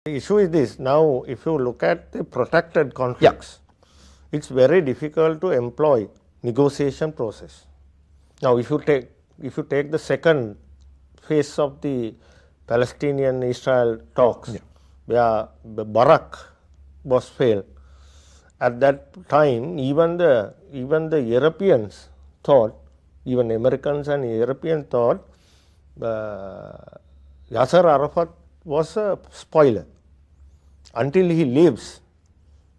The issue is this. Now, if you look at the protracted conflicts, it's very difficult to employ negotiation process. Now, if you take the second phase of the Palestinian-Israel talks, where the Barak was failed, at that time, even the Europeans thought, even Americans and Europeans thought, Yasser Arafat was a spoiler. Until he leaves,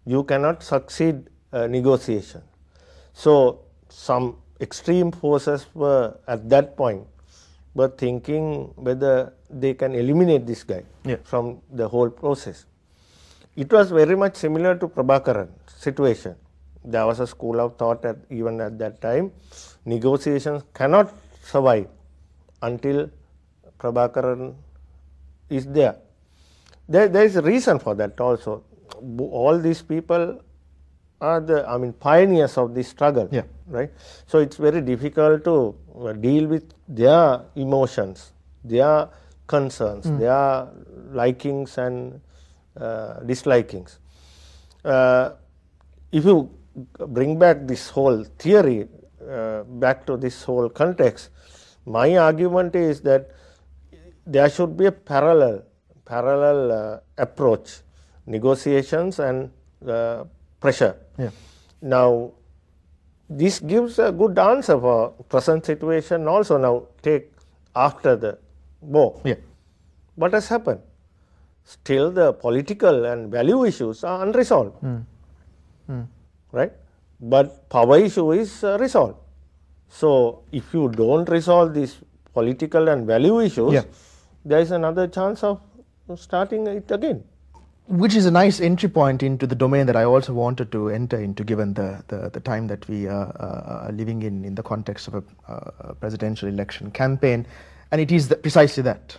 you cannot succeed negotiation. So, some extreme forces were at that point were thinking whether they can eliminate this guy from the whole process. It was very much similar to Prabhakaran situation. There was a school of thought that even at that time, negotiations cannot survive until Prabhakaran is there. There is a reason for that also. All these people are pioneers of this struggle, right? So it's very difficult to deal with their emotions, their concerns, their likings and dislikings. If you bring back this whole theory back to this whole context, my argument is that there should be a parallel approach, negotiations and pressure. Now, this gives a good answer for present situation also. Now, take after the war. What has happened? Still the political and value issues are unresolved, right? But power issue is resolved. So, if you don't resolve these political and value issues, there is another chance of starting it again. Which is a nice entry point into the domain that I also wanted to enter into, given the time that we are living in the context of a presidential election campaign. And it is precisely that,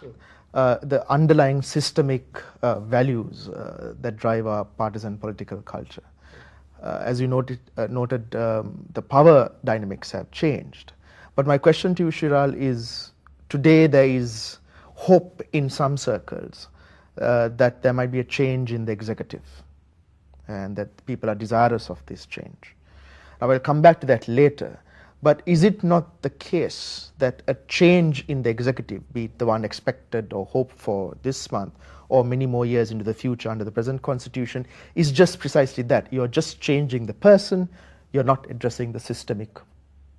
the underlying systemic values that drive our partisan political culture. As you noted, the power dynamics have changed. But my question to you, Shiral, is today there is hope in some circles that there might be a change in the executive and that people are desirous of this change. I will come back to that later, but is it not the case that a change in the executive, be it the one expected or hoped for this month or many more years into the future under the present constitution, is just precisely that? You're just changing the person, you're not addressing the systemic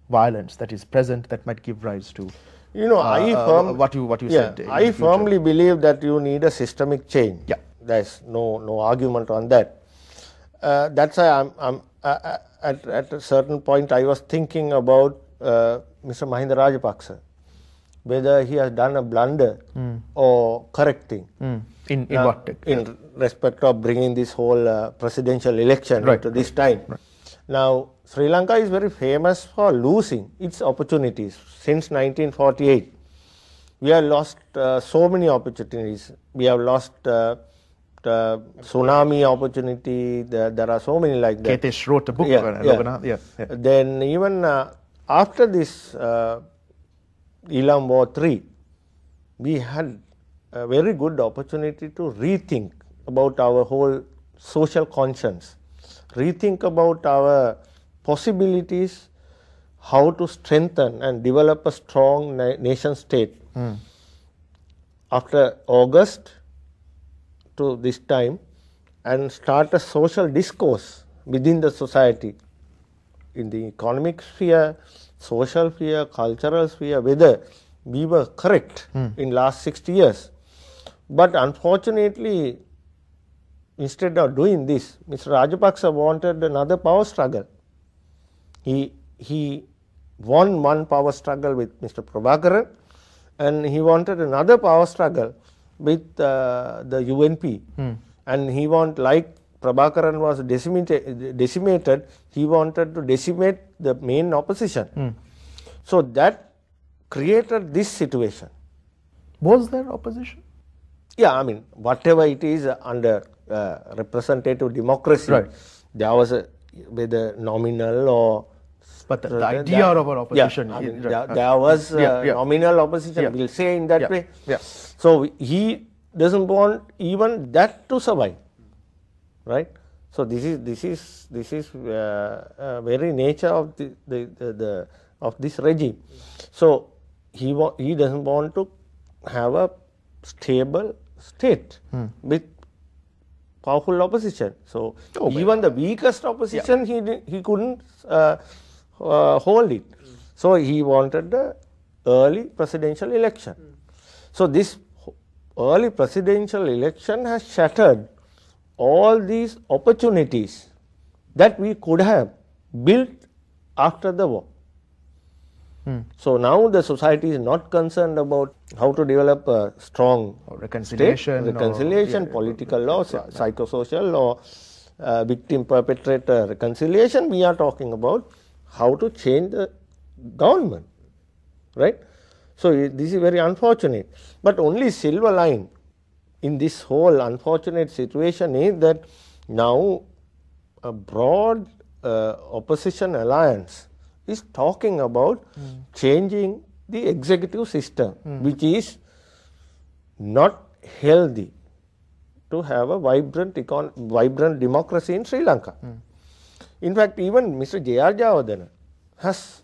violence that is present that might give rise to what you said. I firmly believe that you need a systemic change. There's no argument on that. That's why I'm at a certain point I was thinking about Mr. Mahinda Rajapaksa, whether he has done a blunder or correcting. In what? In respect of bringing this whole presidential election into this time. Now, Sri Lanka is very famous for losing its opportunities since 1948. We have lost so many opportunities. We have lost tsunami opportunity. There are so many like that. Ketesh wrote a book. Then even after this Elam War III, we had a very good opportunity to rethink about our whole social conscience, rethink about our possibilities, how to strengthen and develop a strong nation state. After August to this time, and start a social discourse within the society, in the economic sphere, social sphere, cultural sphere, whether we were correct in last 60 years. But unfortunately, instead of doing this, Mr. Rajapaksa wanted another power struggle. He won one power struggle with Mr. Prabhakaran, and he wanted another power struggle with the UNP. And he wanted, like Prabhakaran was decimated, he wanted to decimate the main opposition. So that created this situation. Was there opposition? Yeah, I mean, whatever it is under representative democracy, there was whether nominal or... But the idea of our opposition... there was nominal opposition, we'll say in that way. So he doesn't want even that to survive, right? So this is very nature of of this regime. So he doesn't want to have a stable state with powerful opposition. So even the weakest opposition, he couldn't hold it. So he wanted the early presidential election. So this early presidential election has shattered all these opportunities that we could have built after the war. So now the society is not concerned about how to develop a strong reconciliation, political law, psychosocial law, victim perpetrator reconciliation. We are talking about how to change the government, right? So this is very unfortunate. But only silver line in this whole unfortunate situation is that now a broad opposition alliance is talking about changing the executive system, which is not healthy to have a vibrant democracy in Sri Lanka. In fact, even Mr. J.R. Jayawardena has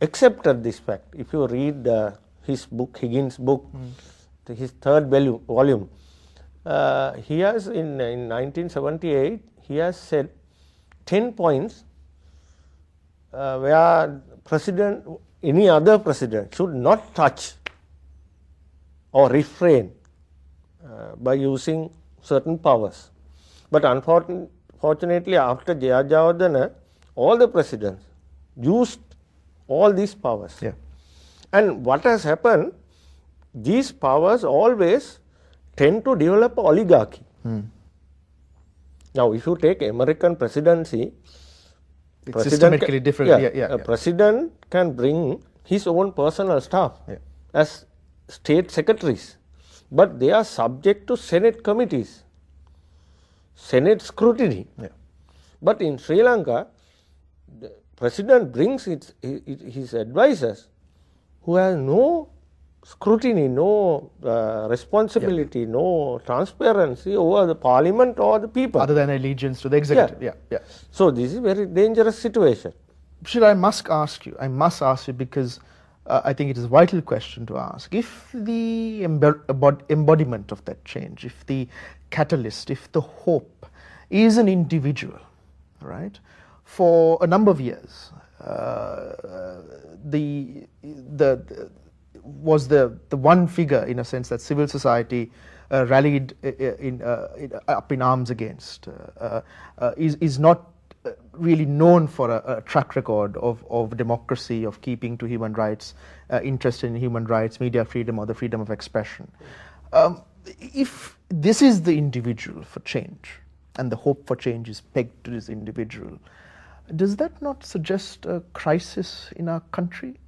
accepted this fact. If you read his book, Higgins' book, his third volume, he has in 1978, he has said 10 points where any other president should not touch or refrain by using certain powers. But unfortunately, after J.R. Jayawardena, all the presidents used all these powers. And what has happened, these powers always tend to develop oligarchy. Now, if you take American presidency, it's systemically different. A president can bring his own personal staff as state secretaries, but they are subject to Senate committees, Senate scrutiny. But in Sri Lanka, the president brings his advisors who have no scrutiny, no responsibility, no transparency over the parliament or the people. Other than allegiance to the executive. So this is a very dangerous situation. Shiral, I must ask you because I think it is a vital question to ask. If the embodiment of that change, if the catalyst, if the hope is an individual, right, for a number of years, was the one figure, in a sense, that civil society rallied up in arms against, is not really known for a track record of democracy, of keeping to human rights, interest in human rights, media freedom, or the freedom of expression. If this is the individual for change, and the hope for change is pegged to this individual, does that not suggest a crisis in our country?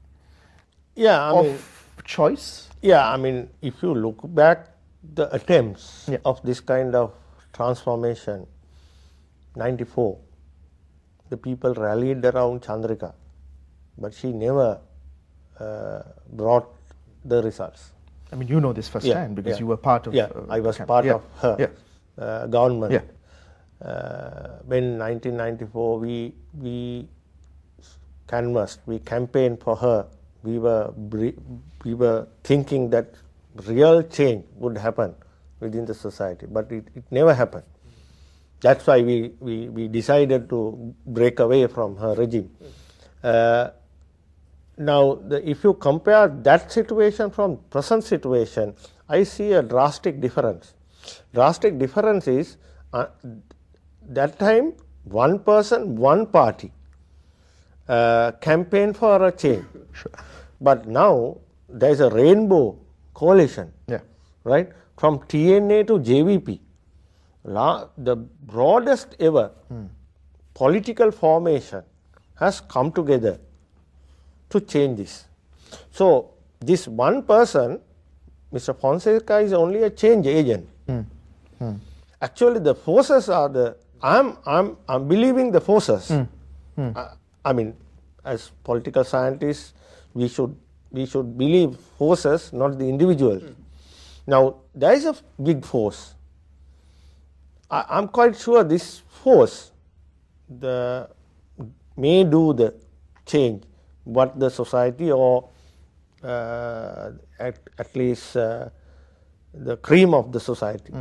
Choice? I mean, if you look back the attempts of this kind of transformation, 94, the people rallied around Chandrika, but she never brought the results. I mean, you know this firsthand because you were part of I was part of her government. When 1994 we canvassed, we campaigned for her, we were thinking that real change would happen within the society, but it never happened. That's why we decided to break away from her regime. Now, if you compare that situation from present situation, I see a drastic difference. Drastic difference is that time one person, one party campaign for a change. But now there is a rainbow coalition, right? From TNA to JVP, the broadest ever political formation has come together to change this. So this one person, Mr. Fonseca, is only a change agent. Actually, the forces are I'm believing the forces. I mean, as political scientists, we should believe forces, not the individuals. Now, there is a big force. I'm quite sure this force may do the change what the society or at least the cream of the society